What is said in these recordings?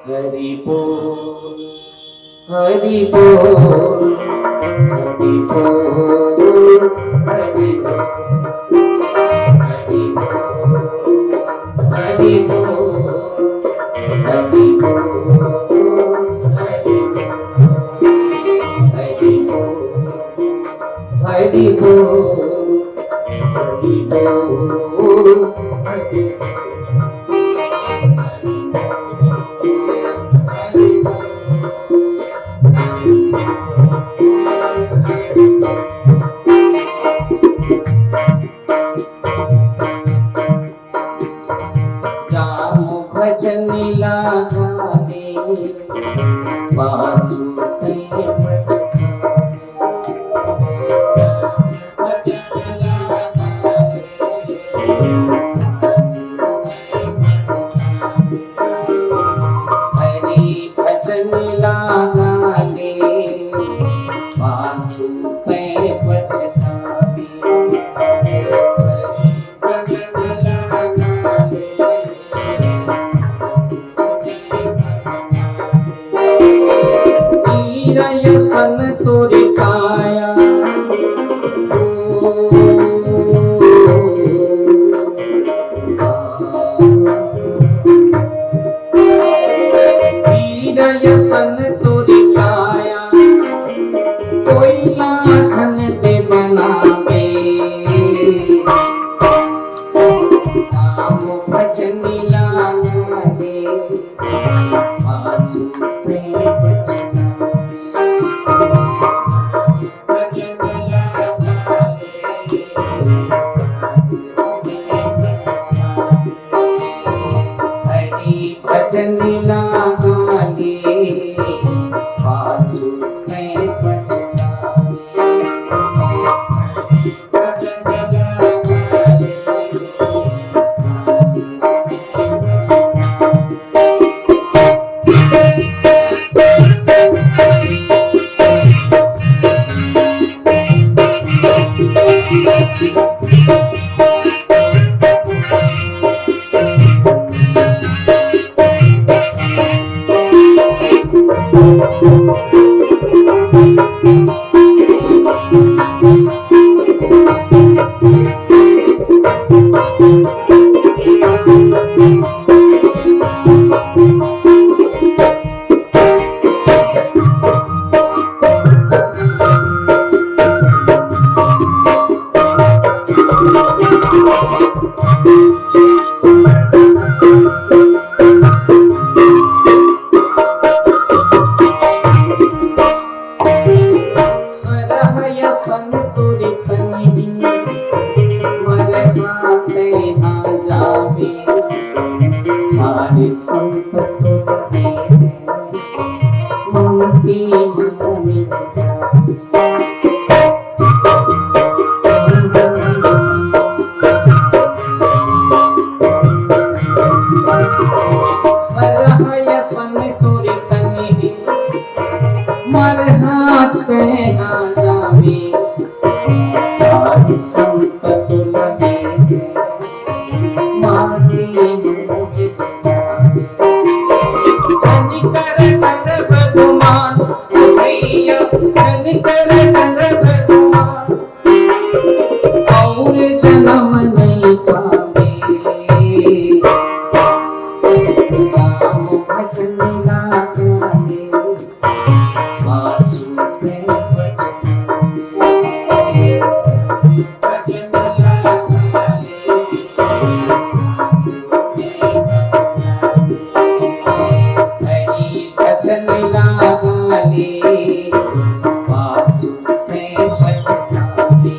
हरि बोल हरि बोल हरि बोल हरि बोल हरि बोल हरि बोल हरि बोल हरि बोल हरि बोल हरि बोल हरि राम भजन लागाने बाजू हरि भजन लागाने बाजू पे पछतावे सन तोरी काया सन तोरी काया कोई लाखन दे बनावे नाम भजन लागे बाजू पे भजन लागाने बाजू में सन तोरी कनी मरहाते ना जावे मारे संत मुक्ति भूमि मरहाया सन तोरी कनी मरहाते ना जावे संकट लगे माटी मुझे धनी कर भगवान भैया धनी कर भगवान और जन्म नहीं पावे राम भजन लागाने बाजू में भजन लागाने बाजू में पछतावे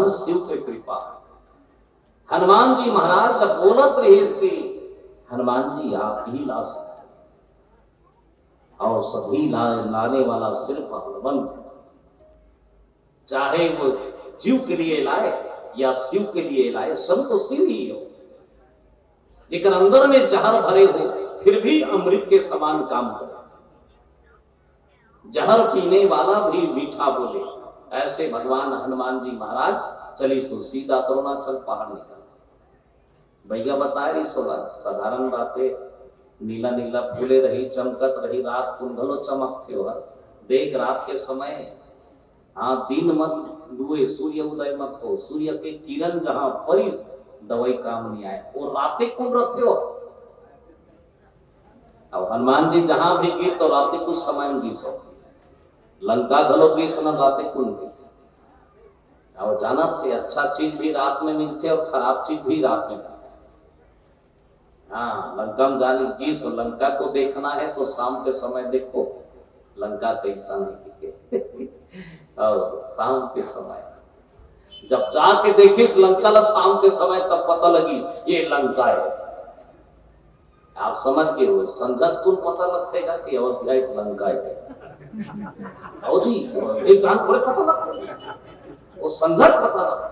भगवान शिव की कृपा। हनुमान जी महाराज जब बोलत रहे इसकी, हनुमान जी आप ही ला सकते और सभी लाने वाला सिर्फ हनुमान, चाहे वो जीव के लिए लाए या शिव के लिए लाए, सब तो शिव ही हो। लेकिन अंदर में जहर भरे हो फिर भी अमृत के समान काम करे, जहर पीने वाला भी मीठा बोले, ऐसे भगवान हनुमान जी महाराज चली सो सीधा अरुणाचल पहाड़ निकल। भैया बताए रही साधारण बातें, नीला नीला फूले रही, चमकत रही, रात कुंडलो चमकते हो, देख रात के समय, हाँ दिन मत दुए, सूर्य उदय मत हो, सूर्य के किरण जहां पड़ी दवाई काम नहीं आए, वो रातें कुंड रखते हो। अब हनुमान जी जहां भी गिर तो रातें कुछ समय में गीसो, लंका गलो गीस न रातें कुंड गई। और जाना थे अच्छा चीज भी रात में मिलते और खराब चीज भी रात में। हाँ लंका में जाने की, तो लंका को देखना है तो शाम के समय देखो लंका कैसा नहीं दिखे। और शाम के समय जब जाके देखिस लंका ला शाम के समय, तब पता लगी ये लंका है। आप समझ के हो, संजत को पता लगेगा कि अयोध्या एक लंका है। ओ जी एक जान थोड़े पता लगता, वो संजत पता लगता।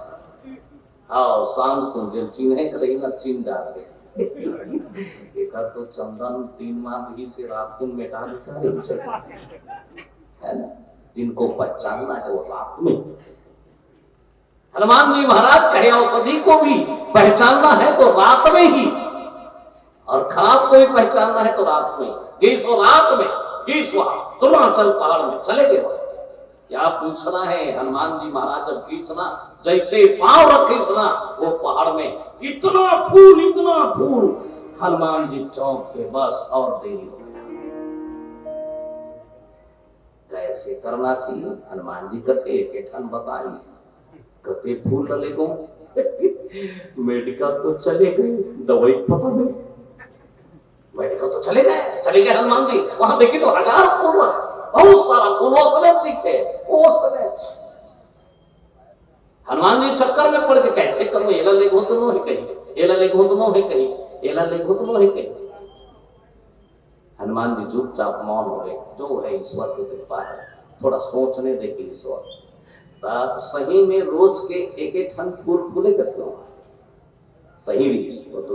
आओ शाम को जब चिन्हे रही ना चिन्ह डाल दे, एक तो चंदन 3 माह ही से रात को मिटा देता है ना, जिनको पहचानना है वो रात में। हनुमान जी महाराज कहे औषधि को भी पहचानना है तो रात में ही, और खराब को भी पहचानना है तो रात में। गीसो रात में, गीसो अरुणाचल पहाड़ में चले गए। क्या पूछना है हनुमान जी महाराज जब गीसना, जैसे पांव रखे सना वो पहाड़ में इतना फूल, हनुमान जी चौंक के बस और देरी हो। कैसे करना चाहिए हनुमान जी कथे के ठन बताई, कते फूल डले को मेडिकल तो चले गए, दवाई पता नहीं, मेडिकल तो चले गए हनुमान जी। वहां देखे तो 1000 फूल, बहुत सारा फूल दिखे। हनुमान जी चक्कर में पड़ के कैसे करूं, एला ले हो तो नो है कहीं, एला ले हो तो नो है कहीं, एला ले हो तो नो है कहीं। हनुमान जी चुपचाप मौन हो गए। जो है ईश्वर की कृपा है, थोड़ा सोचने दे कि ईश्वर सही में रोज के एक एक ठन फूल फूले करते हो, सही रीच वो तो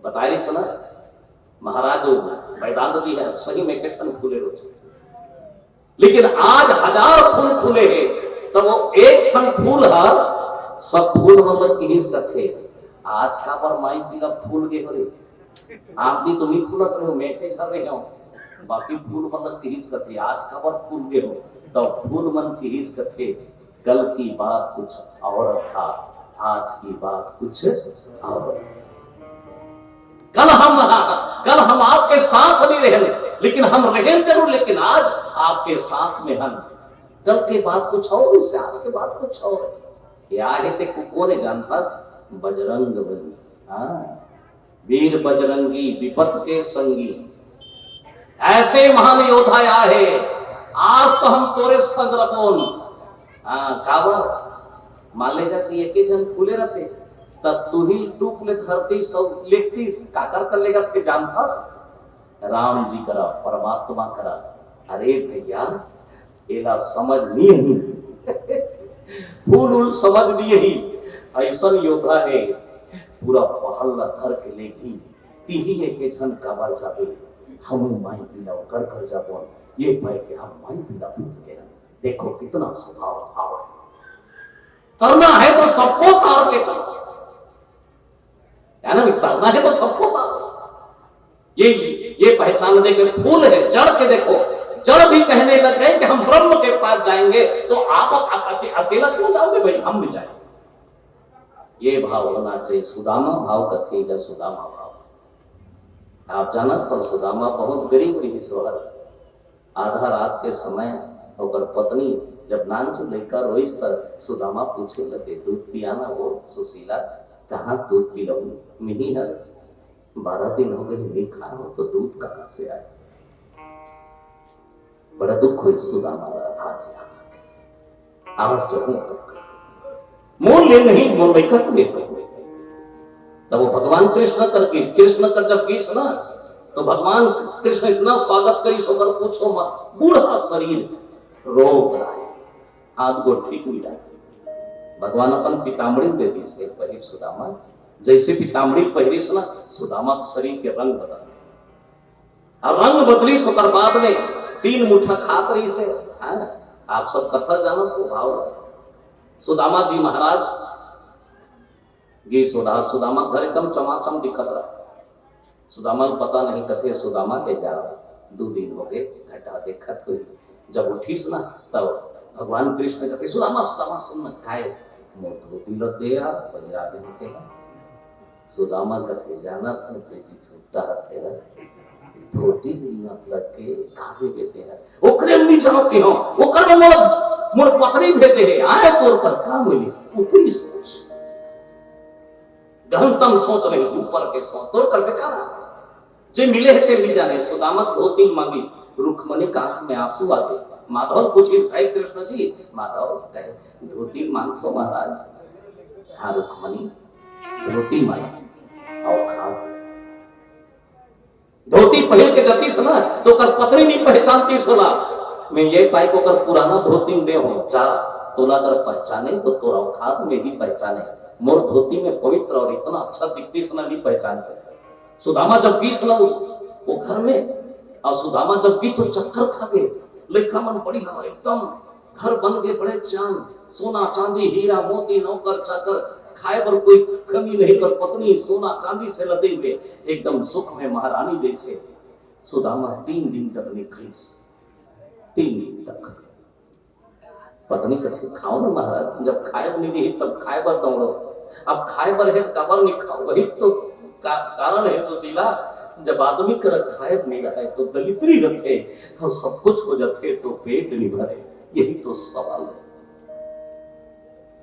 बता रही सुना महाराज वेदांत जी है, सही में एक ठन फूले रोज। लेकिन आज 1000 फूल फूले हैं तो वो एक ठन फूल है, सब फूल मतलब किनिस करते। आज का पर माई पीला फूल के करे आप भी तुम ही फूलत रहे हो, मेटे कर रहे हो, बाकी फूल मतलब किनिस करते। आज का पर फूल के हो तो फूल मन किनिस करते। कल की बात कुछ और था, आज की बात कुछ और। कल हम आपके साथ नहीं रहे, लेकिन हम रहे जरूर, लेकिन आज आपके साथ में हम। कल के बाद कुछ और, इससे आज के बाद कुछ और। या है ते कोने जानता बजरंग बली, हाँ वीर बजरंगी विपत के संगी, ऐसे महान योद्धा आए। आज तो हम तोरे संग रखोन, हाँ काबर मान ले जाती एक ही जन फूले रहते तब तू ही टूप ले धरती सब लेती काकर कर लेगा थे जानता राम जी करा परमात्मा करा। अरे भैया एला समझ नहीं फूल समझ लिए ही ऐसा योद्धा है, पूरा पहाड़ धर के लेगी तीही एक जन काबर जाबे हम माई पीला कर कर जाबो, ये पाए के हम माई पीला फूल के। देखो कितना स्वभाव भाव है, करना है तो सबको तार के चलो, ना करना है तो सबको तार। ये पहचानने के फूल है। जड़ के देखो, जड़ भी कहने लग गए कि हम ब्रह्म के पास जाएंगे, तो आप अकेला क्यों जाओगे भाई, हम भी जाएंगे। ये भाव होना चाहिए। सुदामा भाव कथी है, सुदामा भाव आप जाना था, सुदामा बहुत गरीब रही सोहर। आधा रात के समय और पत्नी जब नान जो लेकर रोइस पर सुदामा पूछे लगे दूध पियाना, वो सुशीला कहाँ दूध पी लो, नहीं है 12 दिन हो गए नहीं खाया हो तो दूध कहाँ से आए। बड़ा दुख हुई सुदामा आज जो मूल्य नहीं मोलिकत में तब वो भगवान कृष्ण कर जब गीस ना तो भगवान कृष्ण इतना स्वागत करी सोकर पूछो मत, बूढ़ा शरीर रोग रहा है, हाथ को ठीक हुई जाती। भगवान अपन पीताम्बरी दे दी से पहिर सुदामा, जैसे पीताम्बरी पहिरी ना सुदामा शरीर के रंग बदल, और रंग बदली सोकर बाद में 3 मुठा खात रही से। आप सब कथा जानो तो भाव सुदामा जी महाराज गी सुदामा घर एकदम चमाचम दिखत रहा। सुदामा को पता नहीं कथे सुदामा के जा 2 दिन हो गए घटा देखत हुई। जब उठीस ना तब भगवान कृष्ण कहते सुदामा सुदामा सुन खाए धोती लग दे आप पंजा देते हैं। सुदामा कथे जाना था तेजी छूटा तेरा धोती मतलब के काहे देते हैं ओकरे में जाओ के हो ओकर मोर पत्नी देते हैं आए तोर पर का मिली ऊपरी सोच गहनतम सोच रही ऊपर के सोच तोर कर बेकार जे मिले है ते मिल जाने। सुदामा धोती मांगी, रुक्मणी का आंख में आंसू आ गए। माधव पूछी भाई कृष्ण जी, माधव कहे धोती मांगो महाराज। हाँ रुक्मणी धोती मांगी और खा धोती पहन के गति सुना तो कर पत्नी नहीं पहचानती सोला मैं ये पाई को कर पुराना धोती दे हो जा तोला कर पहचाने तो तोरा औकात में ही पहचाने। मोर धोती में पवित्र और इतना अच्छा दिखती सुना नहीं पहचानते। सुदामा जब गई सुना वो घर में और सुदामा जब गई तो चक्कर खा गए। लेखा मन बढ़िया एकदम घर बन गए बड़े चांद सोना चांदी हीरा मोती नौकर चाकर खाए पर कोई कमी नहीं पर पत्नी सोना चांदी से लदे हुए एकदम सुख में महारानी जैसे। सुदामा 3 दिन तक नहीं खाई 3 दिन तक पत्नी कथी खाओ ना महाराज जब खाए नहीं रही तब खाए पर दौड़ो अब खाए पर है कबर नहीं खाओ वही तो कारण है सुशीला जब आदमी कर खाए नहीं रहा है तो दलितरी रखे और सब कुछ हो जाते तो पेट नहीं भरे यही तो सवाल है।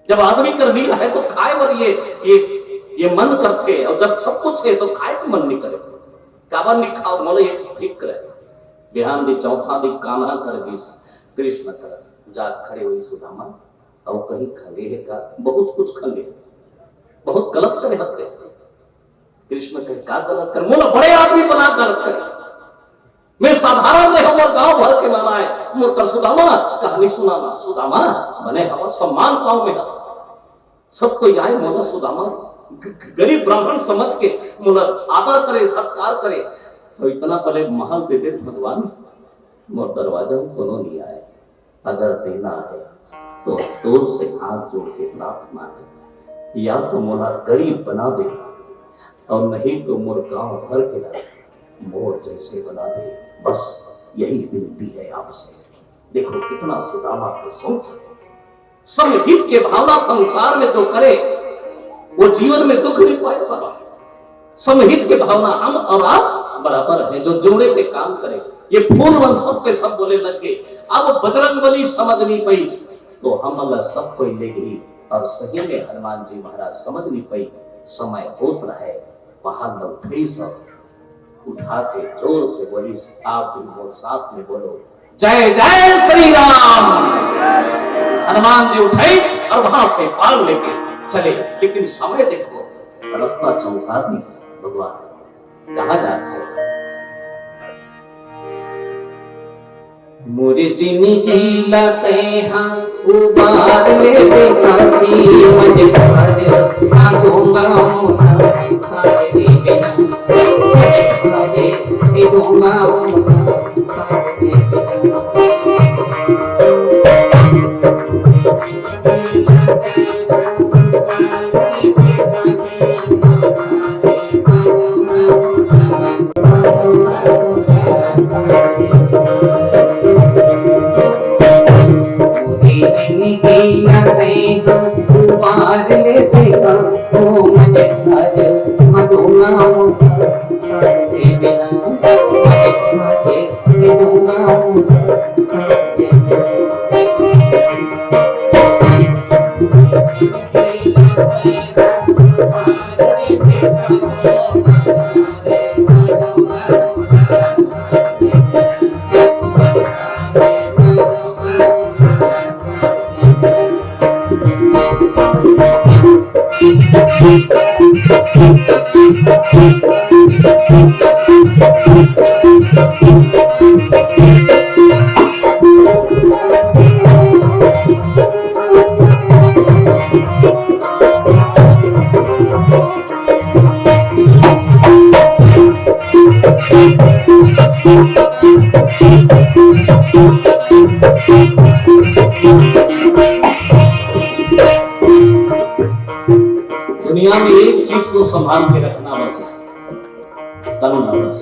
जब आदमी कर नहीं रहा है तो खाए पर ये मन करते और जब सब कुछ है तो खाए को मन नहीं करे काबर नहीं खाओ मन ये ठीक करे। बिहान दी चौथा दी कान्हा कर कृष्ण कर जाग खड़े हुई सुदामा और कहीं खंगे है का बहुत कुछ खंगे बहुत गलत करे हत्ते कृष्ण कहे का गलत कर मोला बड़े आदमी बना गलत करे मैं साधारण नहीं हमारे गांव भर के माना है मोर कर सुदामा कहानी सुनाना सुदामा बने हवा सम्मान पाऊं मैं सब कोई आए मोला सुदामा गरीब ब्राह्मण समझ के मोला आदर करे सत्कार करे तो इतना बड़े महल दे दे भगवान मोर दरवाजा कोनो नहीं आए। अगर देना है तो दूर से हाथ जोड़ के प्रार्थना है या तो मोला गरीब बना दे और नहीं तो मोर गांव भर के मोर जैसे बना दे बस यही विनती है आपसे। देखो कितना सुदामा को सोच समहित के भावना संसार में जो करे वो जीवन में दुख नहीं पाए सब समहित के भावना हम और आप बराबर है जो जोड़े के काम करे। ये फूल वन सब के सब बोले लगे अब बजरंगबली समझ नहीं पाई तो हम अगर सब कोई ले गई और सही में हनुमान जी महाराज समझ नहीं पाई समय होत रहे वहां उठे सब उठा के जोर से बोली आप भी बोल साथ में बोलो जय जय श्री राम। हनुमान जी उठे और वहां से पाल लेके चले लेकिन समय देखो रास्ता चौका दी भगवान कहा जाते मोरे जिंदगी लते हाँ उबार ले बेकाजी मजे खाजे आंगोंगा खाजे बिना खाजे दूंगा दुनिया में एक चीज को संभाल के रखना बस, तन न बस।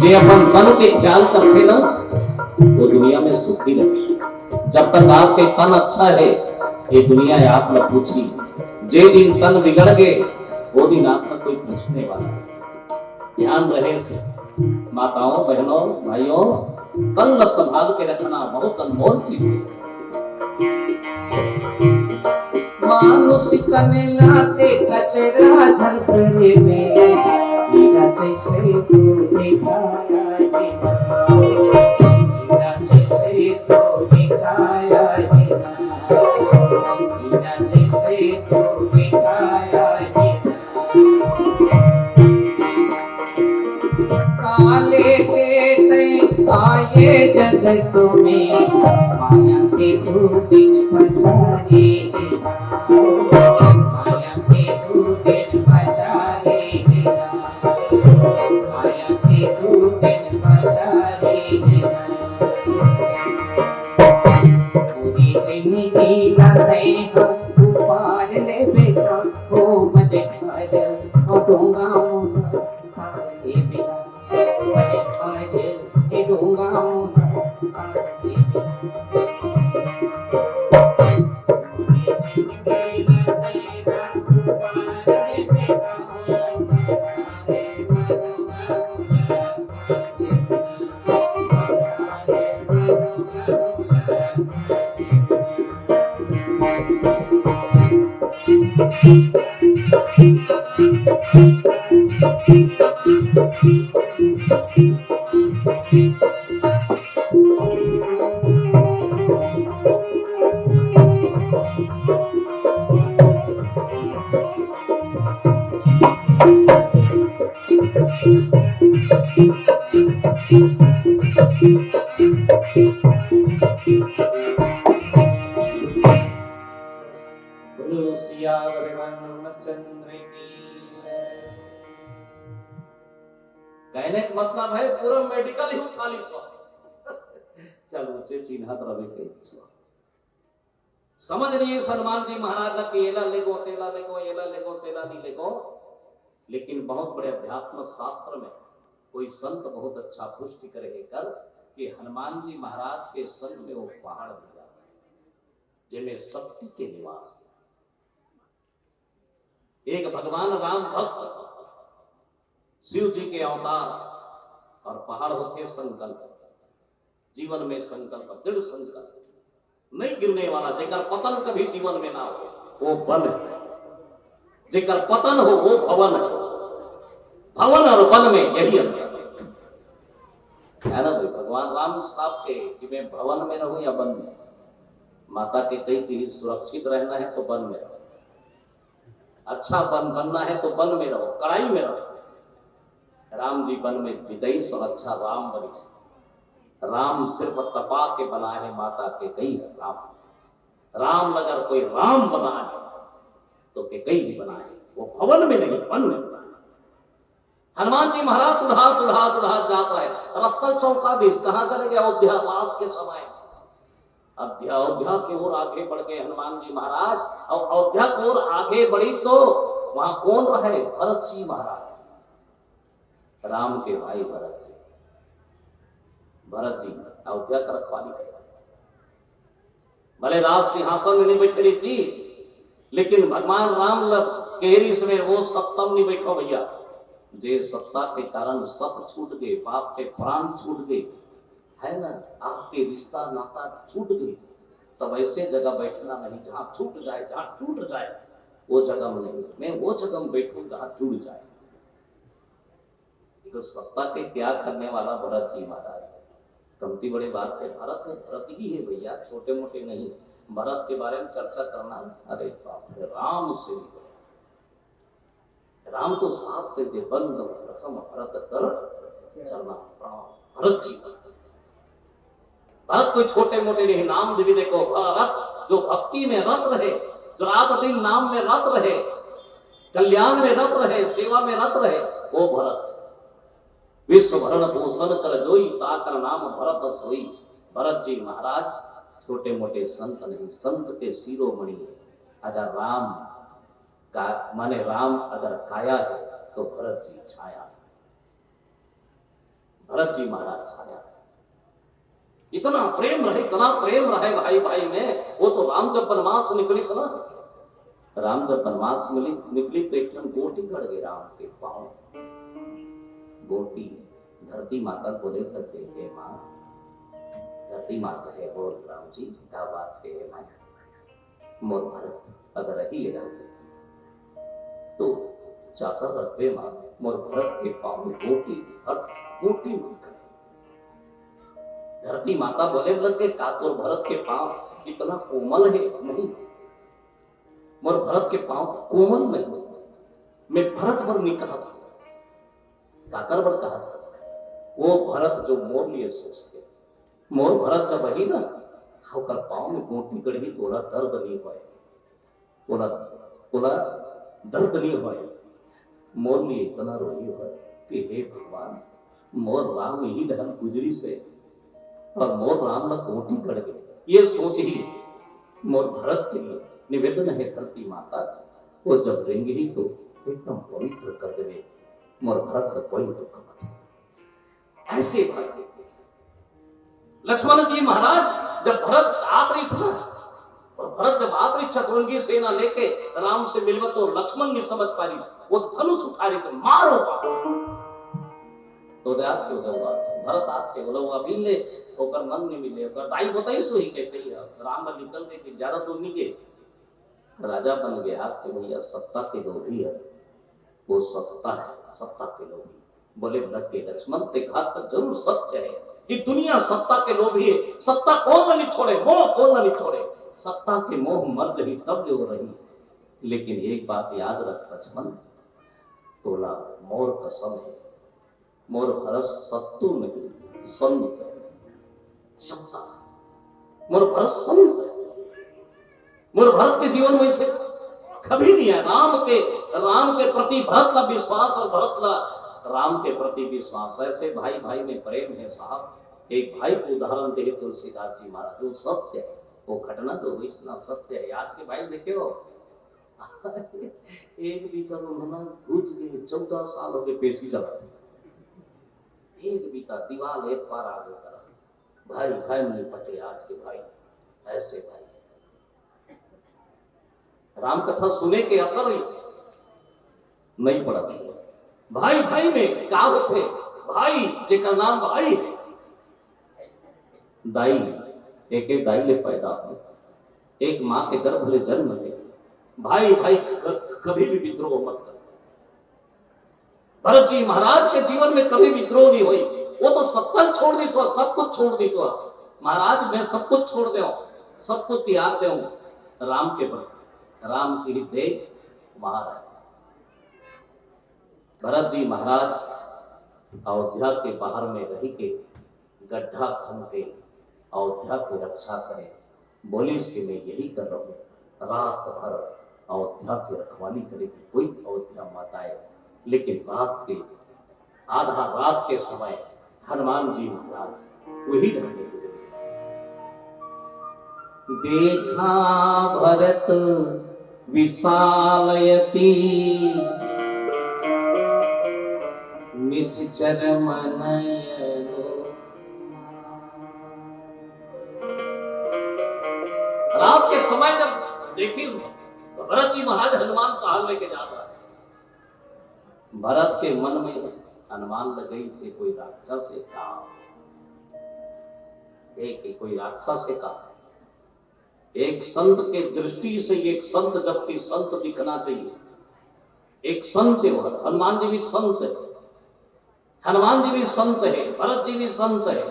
जे अपन तन के ख्याल करते ना वो दुनिया में सुखी रहे। जब तक आपके तन अच्छा है ये दुनिया आप न पूछी, जे दिन तन बिगड़ गए वो दिन आप न कोई पूछने वाला है। ध्यान रहे माताओं बहनों भाइयों, तन न संभाल के रखना बहुत अनमोल चीज है। मानुष कने लाते कचरा झरपड़े में, हीरा जैसे तू दिखाया है, हीरा जैसे तू दिखाया है, हीरा जैसे तू दिखाया है। काले के आए जगत में, माया के तू दिन पधारे, माया के तू दिन पधारे, माया के तू दिन पधारे। पूरी जिंदगी लड़े हम पार ले बेटा हो मजे कर हो डोंगा मोना ये बिना ये डोंगा मोना कहने का मतलब है पूरा मेडिकल ही उठा ली सो चलो चे चिन्हत रवे के समझ नहीं हनुमान जी महाराज के एला लेगो तेला लेगो एला लेगो तेला नहीं लेगो। लेकिन बहुत बड़े अध्यात्म शास्त्र में कोई संत बहुत अच्छा पुष्टि करेंगे कल कि हनुमान जी महाराज के संग में वो पहाड़ मिल जाता है जिनमें शक्ति के निवास है। एक भगवान राम भक्त शिव जी के अवतार और पहाड़ होते संकल्प, जीवन में संकल्प दृढ़ संकल्प नहीं गिरने वाला, जेकर पतन कभी जीवन में ना हो वो वन है, जेकर पतन हो वो भवन है। भवन और वन में यही अंतर है ना भाई। भगवान राम साहब के कि मैं भवन में रहूं या वन में, माता के कई के लिए सुरक्षित रहना है तो वन में रहो, अच्छा वन बनना है तो वन में रहो, कड़ाई में रहो। राम जी वन में विदेश और अच्छा राम बनी। राम सिर्फ तपा के बना है माता के कई राम। राम अगर कोई राम बना है तो के कई भी बना है, वो भवन में नहीं वन में बना है। हनुमान जी महाराज तुढ़ा जाता है रस्तल चौका देश कहां चले गए? अयोध्या रात के समय अयोध्या की ओर आगे बढ़ गए हनुमान जी महाराज। और अयोध्या की ओर आगे बढ़ी तो वहां कौन रहे? भरत जी महाराज, राम के भाई भरत जी। भरत जी अयोध्या का रखवाली कर भले राज सिंहासन में नहीं बैठे थी, लेकिन भगवान राम केहरी में वो सप्तम नहीं बैठो भैया। जे सत्ता के कारण सत छूट गए, बाप के प्राण छूट गए, है ना, आपके रिश्ता नाता छूट गए, तब ऐसे जगह बैठना नहीं जहां छूट जाए, जहां टूट जाए वो जगह में नहीं। मैं वो जगह में बैठूं जहां टूट जाए। तो सत्ता के त्याग करने वाला भरत जी महाराज, कमती बड़ी बात है। भरत ही है भैया, छोटे मोटे नहीं। भरत के बारे में चर्चा करना, अरे बाप रे, राम से राम तो साफ थे जे बंद प्रथम भरत कर चलना प्राण। भरत जी, भरत कोई छोटे मोटे नहीं, नाम देवी देखो भरत, जो भक्ति में रत रहे, जो रात दिन नाम में रत रहे, कल्याण में रत रहे, सेवा में रत रहे, वो भरत। विश्व भरण भूषण कर जोई, ताकर नाम भरत सोई। भरत जी महाराज छोटे मोटे संत नहीं, संत के शिरोमणि है। अगर राम का माने राम अगर काया है तो भरत जी छाया है। भरत जी महाराज छाया है। इतना प्रेम रहे, इतना प्रेम रहे भाई भाई में। वो तो राम जब वनवास निकली सुना, राम जब वनवास निकली तो एक गोटी गड़ गई राम के पांव। गोटी धरती माता को देख करके, हे माँ, धरती माता है, बोल राम जी क्या बात है माँ, मोर भरत अगर रही रहते तो चाकर रखते माँ, मोर भरत के पांव में गोटी, गोटी मत करे। धरती माता बोले लगे कातुर भरत के पांव इतना कोमल है, नहीं, मोर भरत के पांव कोमल नहीं, मैं भरत पर नहीं कहा था, काकर पर कहा था। वो भरत जो मोर लिए सोचते, मोर भरत जब वही ना होकर पांव में गोटी गड़ी तोला दर्द नहीं हुआ, तोला दर्द नहीं हुआ। मोर लिए इतना रोई हुआ कि हे भगवान, मोर राम ही ढल गुजरी से और मोर राम में गोटी गड़ गई। ये सोच ही मोर भरत के लिए निवेदन है धरती माता, वो जब रेंगे ही तो एकदम पवित्र कर देवे, मोर भरत का कोई दुख मत। ऐसे भाई लक्ष्मण जी महाराज जब भरत आतरी सुना, और भरत जब आतरी चतुरंगी सेना लेके राम से मिलवा तो लक्ष्मण नहीं समझ पा रही, वो धनुष उठा रही तो मारो तो थे होगा भरत आज से बोला वो अभी ले होकर मन नहीं मिले होकर दाई बताई सो ही कहते ही राम में निकल गए कि ज्यादा दूर नहीं गए, राजा बन गया। आज से भैया सत्ता के लोभी है, वो सत्ता है, सत्ता के लोभी। बोले भरत के लक्ष्मण ते घात जरूर सत्य है कि दुनिया सत्ता के लोभी है, सत्ता कौन नहीं छोड़े, मोह कौन नहीं छोड़े, सत्ता के मोह मर रही तब जो रही। लेकिन एक बात याद रख लक्ष्मण, तोला मोर कसम है, मोर भरत सत्तु नहीं संत है, सत्ता मोर भरत संत है। मोर भरत के जीवन में से कभी नहीं है राम के प्रति भरत का विश्वास और भरत का राम के प्रति विश्वास। ऐसे भाई भाई में प्रेम है साहब। एक भाई को उदाहरण दे तुलसीदास जी महाराज, जो सत्य है, वो घटना तो हुई इतना सत्य है। आज के भाई देखे हो एक बीता उन्होंने घुस गए 14 साल हो गए पेशी चलाते, एक बीता दीवार एक पार आगे तरफ भाई भाई नहीं पटे। आज के भाई ऐसे भाई राम कथा सुने के असर नहीं पड़ा। भाई भाई में क्या होते, भाई जेका नाम भाई, दाई एक एक दाई ले पैदा हो, एक मां के गर्भ ले जन्म ले। भाई भाई कभी भी विद्रोह मत कर। भरत जी महाराज के जीवन में कभी विद्रोह नहीं हुई, वो तो सत्ता छोड़ दी, सब कुछ छोड़ दी। तो महाराज मैं सब कुछ छोड़ दे, सब कुछ त्याग दे राम के प्रति, राम की देख महाराज। भरत जी महाराज अयोध्या के बाहर में रह के गड्ढा खन के अयोध्या की रक्षा करे। बोली कि मैं यही कर रहा हूँ, रात भर अयोध्या की रखवाली करेगी, कोई अयोध्या मत आए। लेकिन रात के आधा रात के समय हनुमान जी महाराज वही ढंगे देखा भरत विशालयति निश्चर मनयनो। रात के समय जब देखी भरत जी महाराज हनुमान कहां लेके जा रहा है, भरत के मन में अनुमान लगे से कोई राक्षस से कहा, कोई राक्षस से कहा। एक संत के दृष्टि से एक संत जबकि संत दिखना चाहिए, एक संत है। हनुमान जी भी संत है, हनुमान जी भी संत है, भरत जी भी संत है।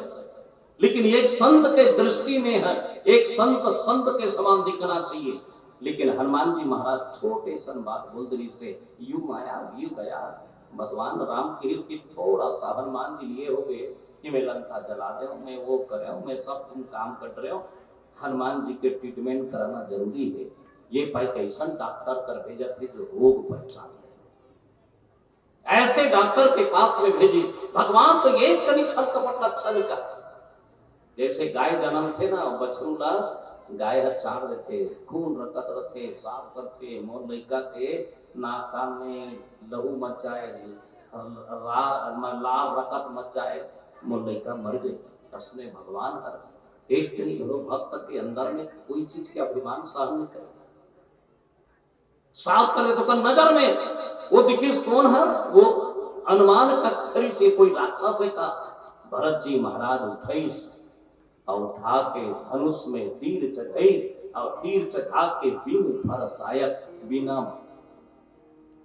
लेकिन एक संत के दृष्टि में है, एक संत संत के समान दिखना चाहिए। लेकिन हनुमान जी महाराज छोटे सन बात बोल दी से यू आया यू गया। भगवान राम की थोड़ा सा हनुमान जी लिए हो गए कि मैं लंका जला दे, मैं वो करे, मैं सब तुम काम कर रहे हो। हनुमान जी के ट्रीटमेंट कराना जरूरी है। ये पाई कैसा डॉक्टर कर भेजा थे जो रोग पहचान ले, ऐसे डॉक्टर के पास में भेजी। भगवान तो एक कभी छल कपट अच्छा नहीं कर। जैसे गाय जन्म थे ना बछरू ला गाय चार देते, खून रकत रखे, साफ करते, मोर लड़का के नाका में लहू मच जाए, लाल रकत मच जाए, मोर लड़का मर गए। उसने भगवान हर एक कहीं घरो भक्त के अंदर में कोई चीज के अभिमान सहन नहीं करे। साफ करे तो कर नजर में वो दिखिस कौन है, वो अनुमान का खरी से कोई राक्षस का। भरत जी महाराज उठाईस और उठा के धनुष में तीर चढ़ाई और तीर चढ़ा के बिन फर सायक, बिना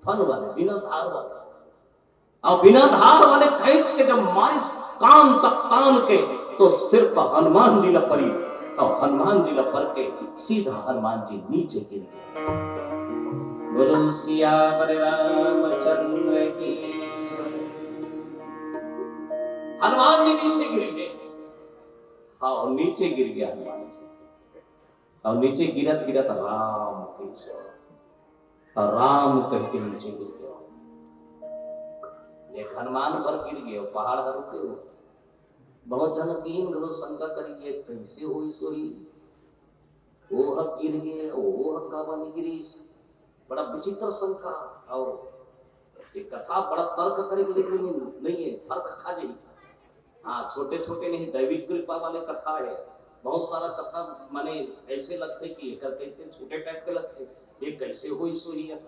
फन वाले, बिना धार वाले और बिना धार वाले खींच के जब मारे कान तक तान के तो सिर्फ हनुमान जी ला पड़ी और हनुमान जी ला पड़ के सीधा हनुमान जी नीचे गिर गए। गुरु सियावर रामचंद्र की। हनुमान जी नीचे गिर गए। हाँ, नीचे गिर गया हनुमान जी और नीचे गिरत गिरत राम के राम कह के नीचे गिर गया। एक हनुमान पर गिर गए, पहाड़ पर रुके हुए। बहुत जन तीन घरों शंका करिए कैसे हुई सोई, वो हक गिर गए, वो हक का बनी गिरी। बड़ा विचित्र शंका और एक कथा बड़ा तर्क करेगी, लेकिन नहीं है फर्क खा जाएगी। हाँ, छोटे छोटे नहीं, दैविक कृपा वाले कथा है। बहुत सारा कथा माने ऐसे लगते कि एक कैसे छोटे टाइप के लगते, ये कैसे हुई सोई है।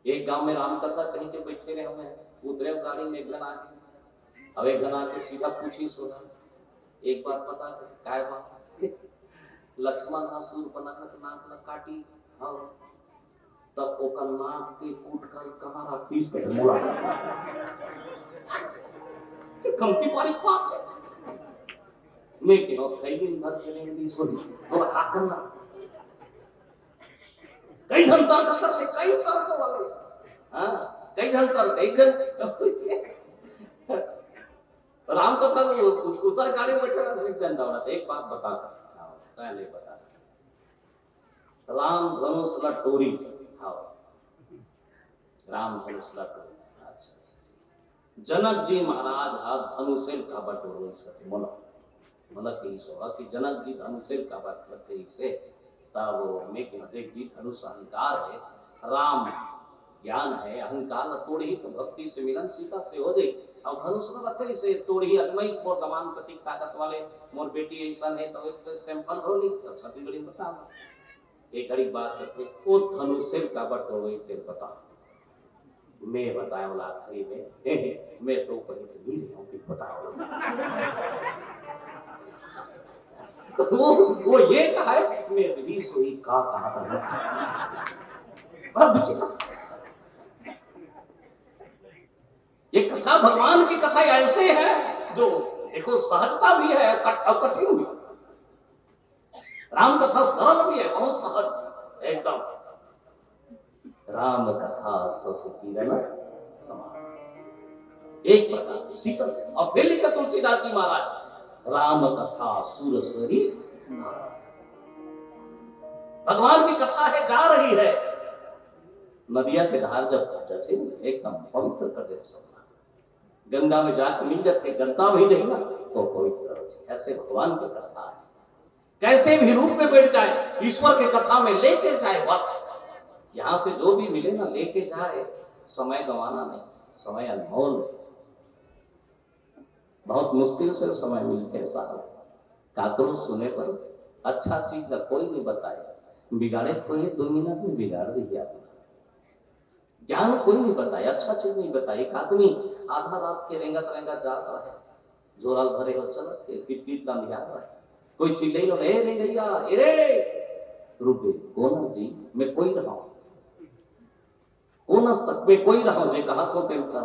एक गांव में राम कथा कहीं के बैठे रहे, हमें उतरे गाड़ी में एक जन आके, अब एक जन आके सीधा पूछी सोना एक बात पता काय बात लक्ष्मण सूर बनक नाक न काटी और तब ओकर नाक के कूट कर कहां पीस कर मोड़ा कमती पारी पाप है। मैं क्यों कई दिन भर चलेंगे दी सोनी तो आकरना कई जन तर्क करते, कई तर्क वाले, हाँ कई जन तर्क, एक जन राम कथा उतर गाड़ी बैठा एक जन दौड़ा, एक बात बता पहले बता राम धनुष लटोरी, हाँ राम धनुष लटोरी। जनक जी महाराज हाथ धनुषेल का बटोरो सके मोला मला के सोहा कि जनक जी धनुषेल का बात करते से तब वो में के देख जी धनुष अहंकार है, राम ज्ञान है, अहंकार न तोड़ी तो भक्ति से मिलन सीता से हो गई और धनुष न रखे से तोड़ी अजमई मोर कमान प्रतीक ताकत वाले मोर बेटी ऐसा है तो एक सैंपल हो ली तो छत्तीसगढ़ी बता एक घड़ी बात करते वो धनुषेल का बटोरो तेरे बता मैं बताया वाला आखिरी में मैं तो कहीं नहीं रहा हूँ कि बताओ वो ये कहा है मैं भी सोई का कहा था बड़ा विचित्र। ये कथा भगवान की कथा ऐसे है जो देखो सहजता भी है और कठिन भी। राम कथा सरल भी है, बहुत सहज एकदम। राम कथा ससकीरन समान एक प्रकार शीतल। और फिर लिखा तुलसीदास जी महाराज राम कथा सुरसरी, भगवान की कथा है जा रही है नदिया के धार जब पहुंचे एकदम पवित्र कर दे सब। गंगा में जाकर मिल जाते गंगा भी नहीं ना तो पवित्र। ऐसे भगवान की कथा है, कैसे भी रूप में बैठ जाए ईश्वर के कथा में लेके जाए, बस यहां से जो भी मिले ना लेके जाए, समय गंवाना नहीं, समय अनमोल। बहुत मुश्किल से समय मिलते हैं साहब, काकरों सुने पर अच्छा चीज का कोई नहीं बताए, बिगाड़े कोई 2 मिनट में बिगाड़ दिया। ज्ञान कोई नहीं बताया, अच्छा चीज नहीं बताया। एक आदमी आधा रात के रेंगत रेंगत जा रहा है, झोराल भरे हो चलत के किट का निकाल रहा है, कोई चिल्लाई लो ए रे गैया ए रे रुक गई कौन जी मैं कोई रहा हूं कौन तक में कोई रहा हूं कहा तो पे उठा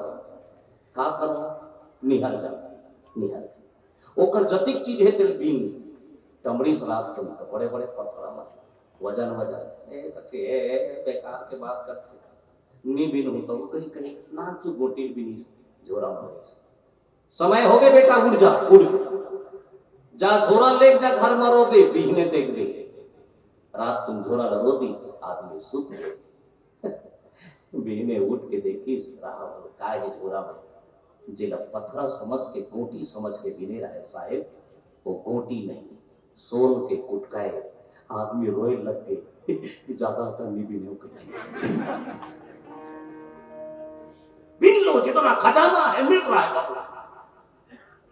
का करूं निहल जा निहल ओकर जतिक चीज है तेल बीन टमड़ी सलाद तो बड़े बड़े पत्थर मत वजन वजन ए बेकार के बात करते नी बिन होता वो कहीं कहीं ना तो गोटी भी नहीं झोरा में समय हो गए बेटा उठ जा उठ जा झोरा ले जा घर में रो दे बीहने देख दे रात तुम झोरा रो दी आदमी सुख बीहने उठ के देखी रहा का है झोरा में जिला पत्थर समझ के गोटी समझ के बिने रहे साहेब वो गोटी नहीं सोल के कुटकाए आदमी रोए लग गए ज्यादा करनी भी नहीं बिन लो जितना खजाना है मिल रहा है बबला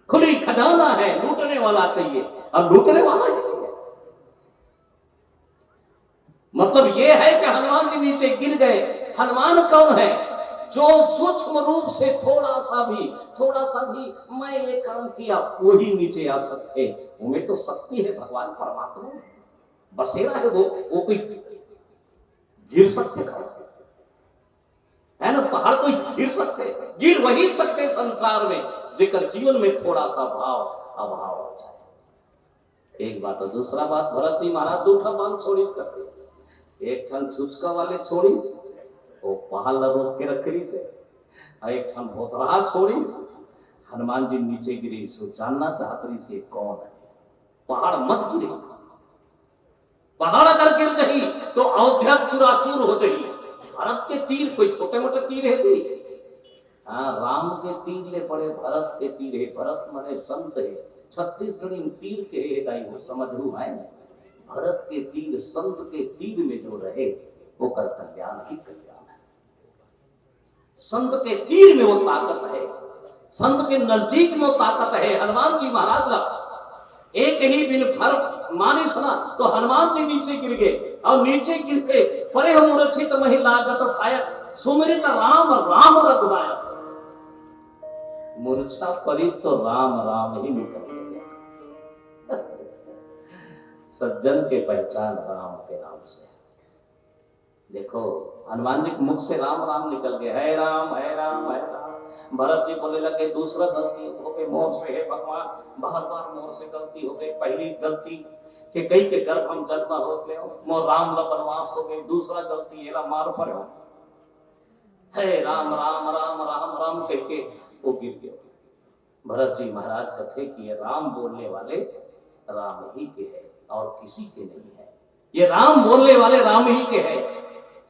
खुली खजाना है लूटने वाला चाहिए अब लूटने वाला नहीं है मतलब ये है कि हनुमान जी नीचे गिर गए हनुमान कौन है जो सूक्ष्म रूप से थोड़ा सा भी मैं ये काम किया वो ही नीचे आ सकते उनमें तो शक्ति है भगवान परमात्मा बसेरा है वो कोई गिर सकते है ना पहाड़ कोई गिर सकते गिर वही सकते संसार में जेकर जीवन में थोड़ा सा भाव अभाव हो जाए एक बात और दूसरा बात भरत जी महाराज दूठा बांध छोड़ी करते एक ठन छुचका वाले छोड़ी वो पहाड़ रोक के रखरी से एक ठन भोतरा छोड़ी हनुमान जी नीचे गिरी सो जानना चाहती से कौन है पहाड़ मत गिरे पहाड़ अगर गिर जाही तो अयोध्या चूराचूर हो जाही भरत के तीर कोई छोटे मोटे तीर है जी हाँ राम के तीर ले पड़े भरत के तीर है भरत मने संत है छत्तीसगढ़ी तीर के है वो समझ रू है भरत के तीर संत के तीर में जो रहे वो कर कल्याण ही कल्याण है संत के तीर में वो ताकत है संत के नजदीक में वो ताकत है हनुमान जी महाराज का एक ही बिन फर माने सुना तो हनुमान जी नीचे गिर गए और नीचे गिर के परे मूर्छित महिला गत सायक सुमरित राम राम रघुनायक मूर्छा परी तो राम राम ही निकल गया सज्जन के पहचान राम के नाम से देखो हनुमान जी के मुख से राम राम निकल गए है राम है राम है राम भरत जी बोले लगे दूसरा गलती हो गई मोर से है भगवान बार बार मोर से गलती हो गई पहली गलती कि कई के गर्भ हम जन्म हो गए मोर राम ला वनवास हो गई दूसरा गलती ये मार पर है राम राम राम राम राम कह के वो गिर गया भरत जी महाराज कथे कि ये राम बोलने वाले राम ही के है और किसी के नहीं है ये राम बोलने वाले राम ही के है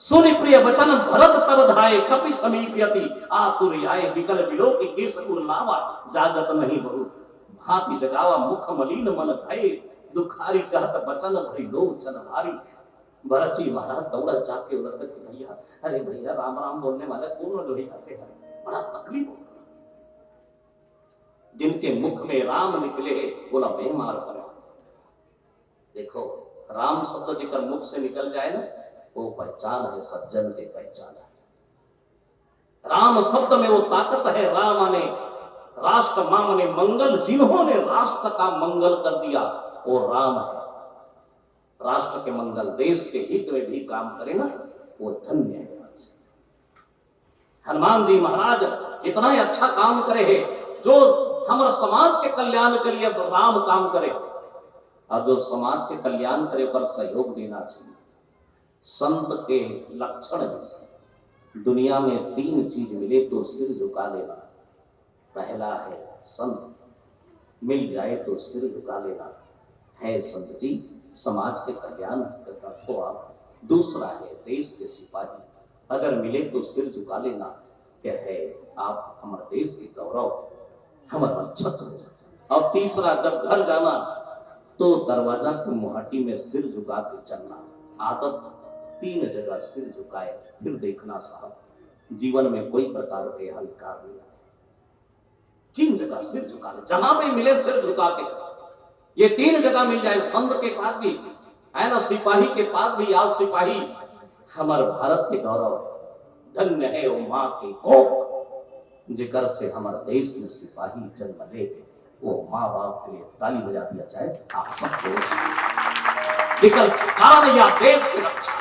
सुनि प्रिय वचन भरत तब धाये कपि समीप्यति आतुर आए विकल बिलो के केस कुल लावा जागत नहीं बहु भांति जगावा मुख मलिन मन भय दुखारी कहत वचन भरी लो चन भारी भरत जी महाराज दौड़ा जाके उधर के भैया अरे भैया राम राम बोलने वाले कौन लोही जाते हैं बड़ा तकलीफ हो जिनके मुख में राम निकले बोला मैं मार पड़ा देखो राम शब्द जिकर मुख से निकल जाए ना वो पहचान है सज्जन के पहचान है राम शब्द में वो ताकत है राम ने राष्ट्र माम ने मंगल जिन्होंने राष्ट्र का मंगल कर दिया वो राम है राष्ट्र के मंगल देश के हित में भी काम करे ना वो धन्य है हनुमान जी महाराज इतना ही अच्छा काम करे है जो हमारे समाज के कल्याण के लिए राम काम करे और जो समाज के कल्याण करे पर सहयोग देना चाहिए संत के लक्षण जैसे दुनिया में 3 चीज मिले तो सिर झुका लेना पहला है संत मिल जाए तो सिर झुका लेना है संत जी समाज के कल्याण करता तो आप दूसरा है देश के सिपाही अगर मिले तो सिर झुका लेना क्या है आप हमारे देश के गौरव हमारा छत्र और तीसरा जब घर जाना तो दरवाजा की मुहाटी में सिर झुका के चलना आदत 3 जगह सिर झुकाए फिर देखना साहब जीवन में कोई प्रकार के हलकार नहीं 3 जगह सिर झुका ले जहां भी मिले सिर झुका के ये 3 जगह मिल जाए संत के पास भी है ना सिपाही के पास भी आज सिपाही हमारे भारत के गौरव है धन्य है वो माँ की कोख जिकर से हमारे देश में सिपाही जन्म ले वो माँ बाप के लिए ताली बजा दिया जाए आप सबको कारण या देश की रक्षा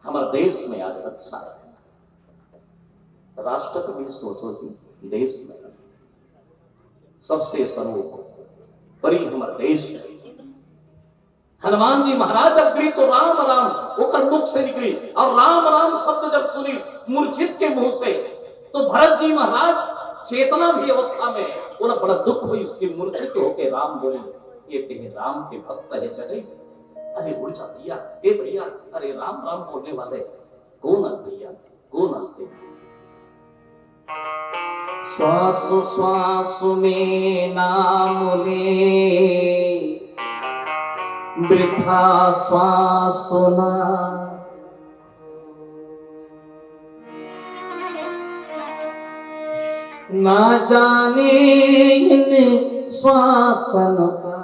हमारे देश में आज रक्षा है राष्ट्र को भी सोचो कि देश में सबसे सर्वोपरि हमारे देश में हनुमान जी महाराज अग्री तो राम राम होकर मुख से निकली, और राम राम शब्द जब सुनी मूर्छित के मुंह से, तो भरत जी महाराज चेतना भी अवस्था में, उन्हें बड़ा दुख हुई, इसकी मूर्छित होकर राम बोले, ये कहे राम के भक्त है चले। अरे उल्टा भैया, ए भैया, अरे राम राम बोलने वाले कौन है भैया, कौन हंसते? श्वास श्वास में नाम ले, वृथा श्वास ना, ना जाने इन श्वासन का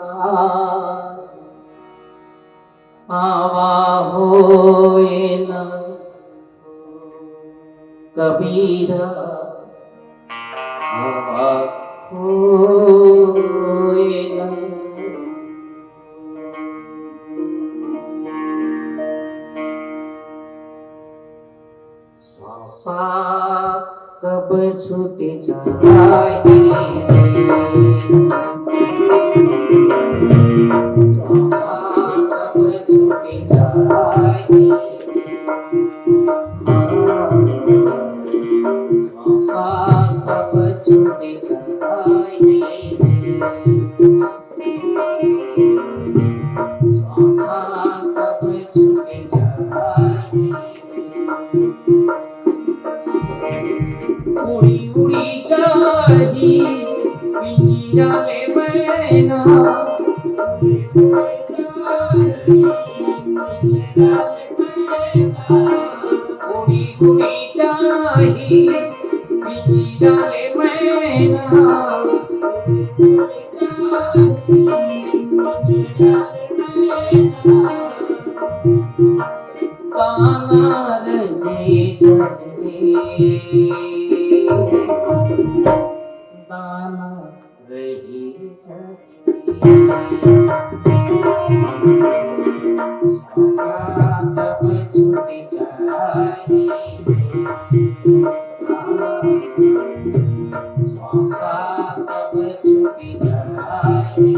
आवा होए न कबीरा, आवा होए न। श्वासा कब छूट जाए, उड़ी उड़ी जाही पिंजरा में मैना, उड़ी उड़ी जाही पिंजरा में मैना, काना रहे जगने, दाना रही तब छूट जाए, श्वासा तब छूट जाए।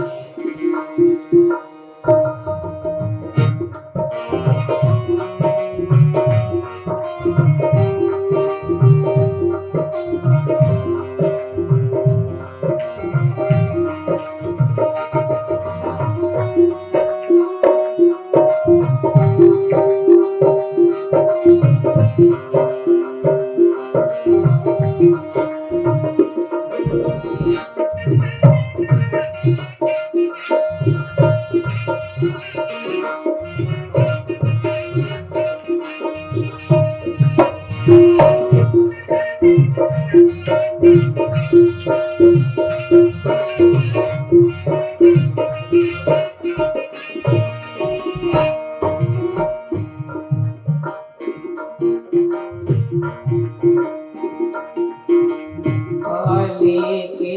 काले के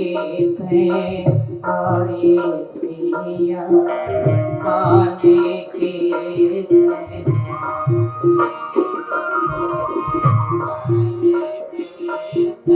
थे आए पिया, काले के थे काले के थे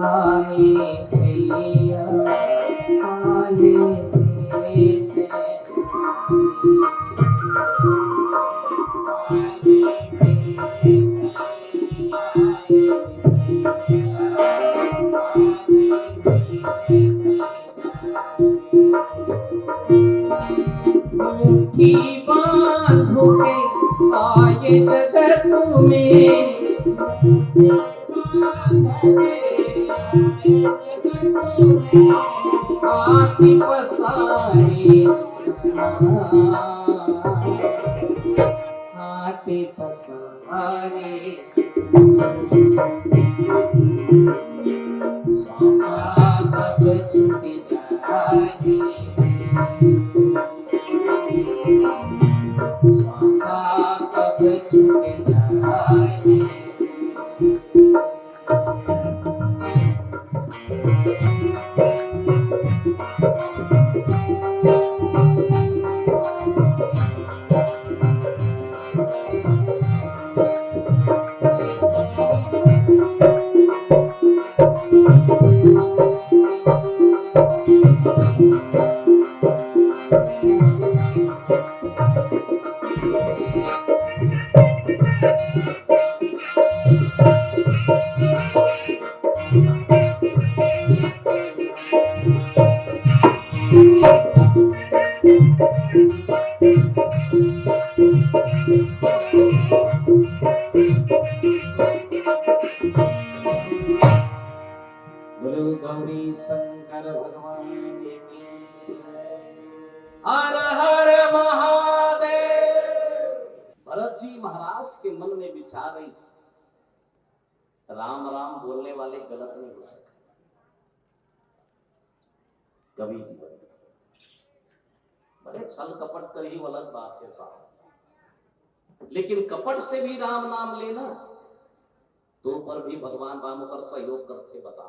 आए भैया, काले के थे मुट्ठी बांधोगे आए जगत में, आती पसारे आती पसारे, श्वासा तब छूट जाए, श्वासा तब छूट जाए। बोलो गौरी शंकर भगवान की। हर हर महादेव। भरत जी महाराज के मन में विचार है, राम राम बोलने वाले गलत नहीं हो सकते। कभी जी बड़े छल कपट कर ही अलग बात है साहब, लेकिन कपट से भी राम नाम लेना तो पर भी भगवान राम पर सहयोग करते बता।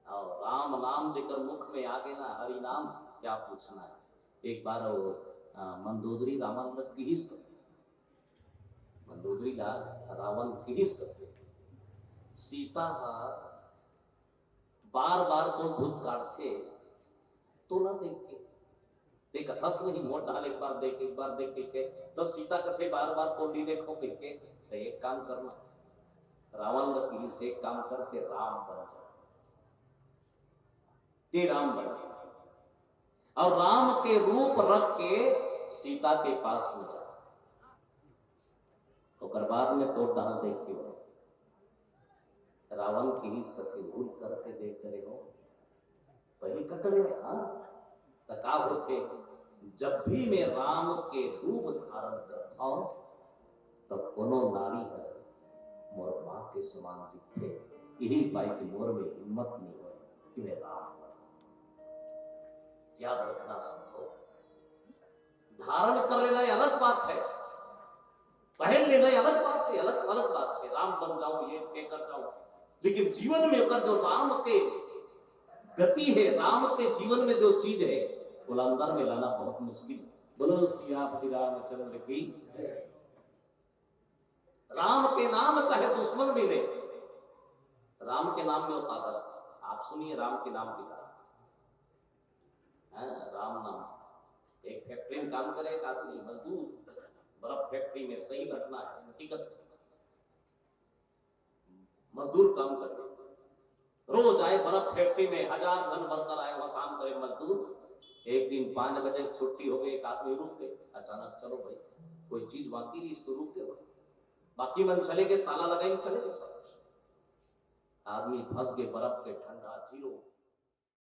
और राम नाम लेकर मुख में आगे ना हरि नाम क्या पूछना है। एक बार वो मंदोदरी रावण किहिस करते, मंदोदरी लाल रावण किहिस करते, सीता बार बार तो धुत काटते तो ना देख के देख हस नहीं मोट डाल एक बार देख के तो सीता कथे बार बार कोडी देखो कह के तो एक काम करना, रावण लकीर से एक काम करके राम बन जाए, ते राम बन जाए और राम के रूप रख के सीता के पास में जाए। तो बाद में तो डाल देख के रावण की ही कथे भूल करके देख रहे हो पहले कटड़े तका होते। जब भी मैं राम के रूप धारण करता हूं तब कोनो नारी है मोर मां के समान दिखते, यही पाई की मोर में हिम्मत नहीं हो कि मैं राम याद रखना संभव। धारण कर लेना अलग बात है, पहन लेना अलग बात है, अलग अलग बात है। राम बन जाऊं ये कर जाऊं, लेकिन जीवन में अगर जो राम के गति है, राम के जीवन में जो चीज है वो अंदर में लाना बहुत मुश्किल है। बोलो श्री रामचंद्र की। राम के नाम चाहे दुश्मन भी ले, राम के नाम में वो ताकत। आप सुनिए राम के नाम की ताकत, राम नाम। एक फैक्ट्री में काम करे एक आदमी मजदूर, बर्फ फैक्ट्री में, सही घटना है हकीकत, मजदूर काम करे, रोज आए बर्फ फैक्ट्री में, 1000 जन वर्कर आए वहां काम करे मजदूर। एक दिन 5 बजे छुट्टी हो गई, एक आदमी रुक गए, अचानक चलो भाई कोई चीज बाकी रही इसको रुक गए, बाकी मन चले गए, ताला लगाए चले गए सब। आदमी फंस गए बर्फ के ठंडा 0